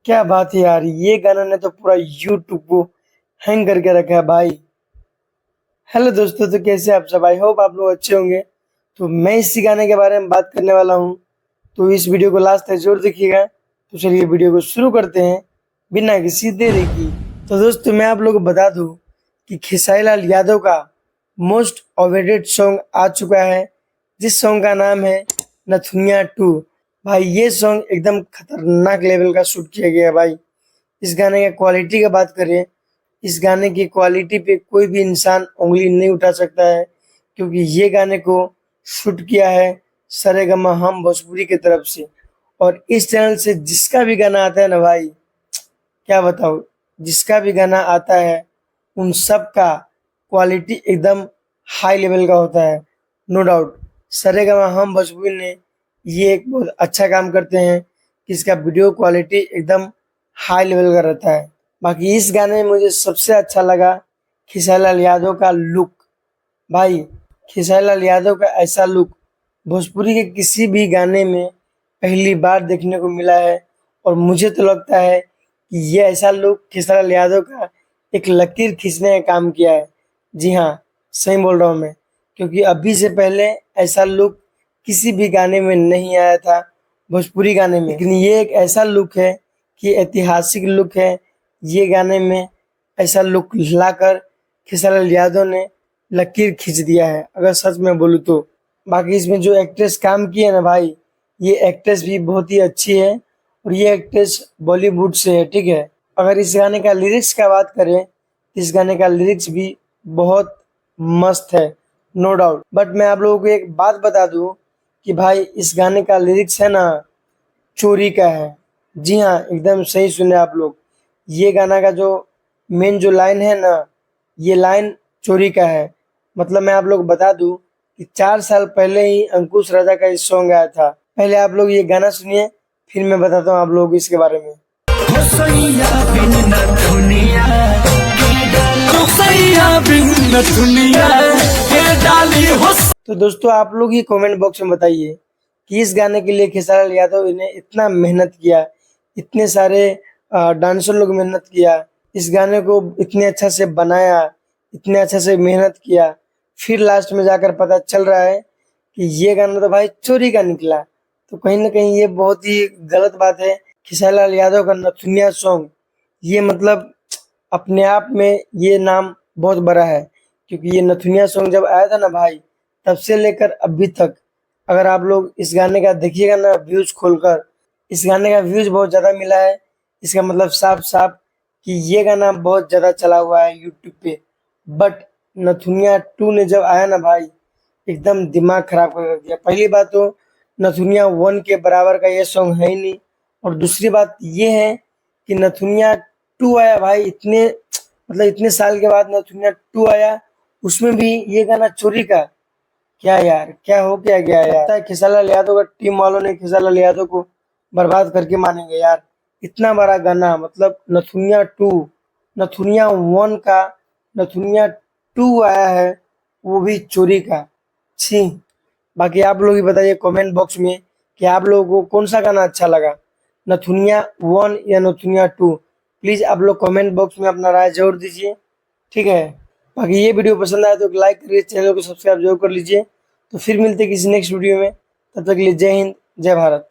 क्या बात है यार, ये गाना ने तो पूरा यूट्यूब को हैंग करके रखा है भाई। हेलो दोस्तों, तो कैसे आप सब? आई होप आप लोग अच्छे होंगे। तो मैं इसी गाने के बारे में बात करने वाला हूँ, तो इस वीडियो को लास्ट तक जरूर देखिएगा। तो चलिए वीडियो को शुरू करते हैं बिना किसी देरी की। तो दोस्तों मैं आप लोगों को बता दूं कि खेसारी लाल यादव का मोस्ट अवेटेड सॉन्ग आ चुका है, जिस सॉन्ग का नाम है नथुनिया 2। भाई ये सॉन्ग एकदम खतरनाक लेवल का शूट किया गया है भाई। इस गाने का क्वालिटी का बात करें, इस गाने की क्वालिटी पे कोई भी इंसान उंगली नहीं उठा सकता है, क्योंकि ये गाने को शूट किया है सरेगमा हम भोजपुरी की तरफ से। और इस चैनल से जिसका भी गाना आता है ना भाई, क्या बताओ, जिसका भी गाना आता है उन सब का क्वालिटी एकदम हाई लेवल का होता है, नो डाउट। सरेगमा हम भोजपुरी ने ये एक बहुत अच्छा काम करते हैं कि इसका वीडियो क्वालिटी एकदम हाई लेवल का रहता है। बाकी इस गाने में मुझे सबसे अच्छा लगा खेसारी लाल यादव का लुक। भाई खेसारी लाल यादव का ऐसा लुक भोजपुरी के किसी भी गाने में पहली बार देखने को मिला है, और मुझे तो लगता है कि ये ऐसा लुक खेसारी लाल यादव का एक लकीर खींचने का काम किया है। जी हाँ, सही बोल रहा हूँ मैं, क्योंकि अभी से पहले ऐसा लुक किसी भी गाने में नहीं आया था भोजपुरी गाने में। लेकिन ये एक ऐसा लुक है कि ऐतिहासिक लुक है। ये गाने में ऐसा लुक लाकर खेसारी लाल यादव ने लकीर खींच दिया है, अगर सच में बोलूँ तो। बाकी इसमें जो एक्ट्रेस काम की है ना भाई, ये एक्ट्रेस भी बहुत ही अच्छी है, और ये एक्ट्रेस बॉलीवुड से है, ठीक है। अगर इस गाने का लिरिक्स का बात करें, तो इस गाने का लिरिक्स भी बहुत मस्त है, नो डाउट। बट मैं आप लोगों को एक बात बता दूं कि भाई इस गाने का लिरिक्स है ना, चोरी का है। जी हाँ, एकदम सही सुने आप लोग। ये गाना का जो मेन जो लाइन है ना, ये लाइन चोरी का है। मतलब मैं आप लोग को बता दूं कि 4 साल पहले ही अंकुश राजा का ये सॉन्ग आया था। पहले आप लोग ये गाना सुनिए, फिर मैं बताता हूँ आप लोगों को इसके बारे में। तो दोस्तों आप लोग ही कमेंट बॉक्स में बताइए कि इस गाने के लिए खेसारी लाल यादव ने इतना मेहनत किया, इतने सारे डांसर लोग मेहनत किया, इस गाने को इतने अच्छा से बनाया, इतने अच्छा से मेहनत किया, फिर लास्ट में जाकर पता चल रहा है कि ये गाना तो भाई चोरी का निकला। तो कहीं ना कहीं ये बहुत ही गलत बात है। खेसारी लाल यादव का नथुनिया सॉन्ग, ये मतलब अपने आप में ये नाम बहुत बड़ा है, क्योंकि ये नथुनिया सॉन्ग जब आया था ना भाई, तब से लेकर अभी तक अगर आप लोग इस गाने का देखिएगा ना व्यूज खोलकर, इस गाने का व्यूज बहुत ज़्यादा मिला है। इसका मतलब साफ साफ कि ये गाना बहुत ज़्यादा चला हुआ है यूट्यूब पे। बट नथुनिया 2 ने जब आया ना भाई, एकदम दिमाग खराब कर दिया। पहली बात तो नथुनिया 1 के बराबर का ये सॉन्ग है ही नहीं, और दूसरी बात ये है कि नथुनिया 2 आया भाई, इतने मतलब इतने साल के बाद नथुनिया 2 आया, उसमें भी ये गाना चोरी का। क्या यार, क्या हो क्या गया यार? लगता है खेसारी लाल यादव का टीम वालों ने खेसारी लाल यादव को बर्बाद करके मानेंगे यार। इतना बड़ा गाना, मतलब नथुनिया 2, नथुनिया 1 का नथुनिया 2 आया है, वो भी चोरी का। छी। बाकी आप लोग ही बताइए कमेंट बॉक्स में कि आप लोगों को कौन सा गाना अच्छा लगा, नथुनिया 1 या नथुनिया 2। प्लीज आप लोग कमेंट बॉक्स में अपना राय जरूर दीजिए, ठीक है। बाकी ये वीडियो पसंद आया तो लाइक करिए, चैनल को सब्सक्राइब जरूर कर लीजिए। तो फिर मिलते हैं किसी नेक्स्ट वीडियो में, तब तक के लिए जय हिंद, जय भारत।